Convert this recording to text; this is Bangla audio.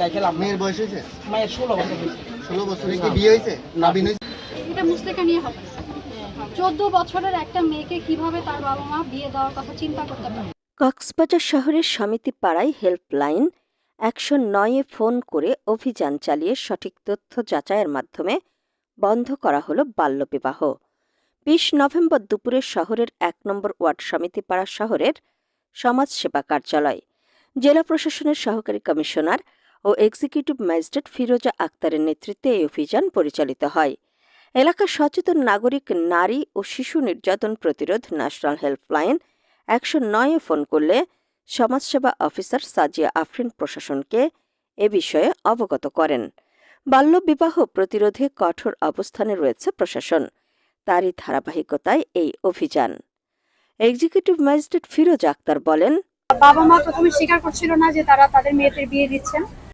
রাখলাম। মেয়ের বয়স হয়েছে? মায়ের 16 বছর হয়েছে। 16 বছরে কি বিয়ে হয়েছে? না বিয়ে হয়েছে? এটা মুস্তেকা নিয়ে হবে। 14 বছরের একটা মেয়েকে কিভাবে তার বাবা মা বিয়ে দেওয়ার কথা চিন্তা করতে পারে? কক্সবাজার শহরের সমিতি পাড়ায় হেল্পলাইন 109-এ ফোন করে অভিযান চালিয়ে সঠিক তথ্য যাচাইয়ের মাধ্যমে বন্ধ করা হল বাল্যবিবাহ। 20 নভেম্বর দুপুরে শহরের 1 নম্বর ওয়ার্ড সমিতি পাড়া শহরের সমাজসেবা কার্যালয়, জেলা প্রশাসনের সহকারী কমিশনার ও এক্সিকিউটিভ ম্যাজিস্ট্রেট ফিরোজা আক্তারের নেতৃত্বে এই অভিযান পরিচালিত হয়। এলাকার সচেতন নাগরিক নারী ও শিশু নির্যাতন প্রতিরোধ ন্যাশনাল হেল্পলাইন 109-এ ফোন করলে সমাজসেবা অফিসার সাজিয়া আফরিন প্রশাসনকে এ বিষয়ে অবগত করেন। বাল্যবিবাহ প্রতিরোধে কঠোর অবস্থানে রয়েছে প্রশাসন, তারই ধারাবাহিকতায় এই অভিযান। এক্সিকিউটিভ ম্যাজিস্ট্রেট ফিরোজা আক্তার বলেন, বাবা মা প্রথমে স্বীকার করছিল না যে তারা তাদের মেয়েদের বিয়ে দিচ্ছেন।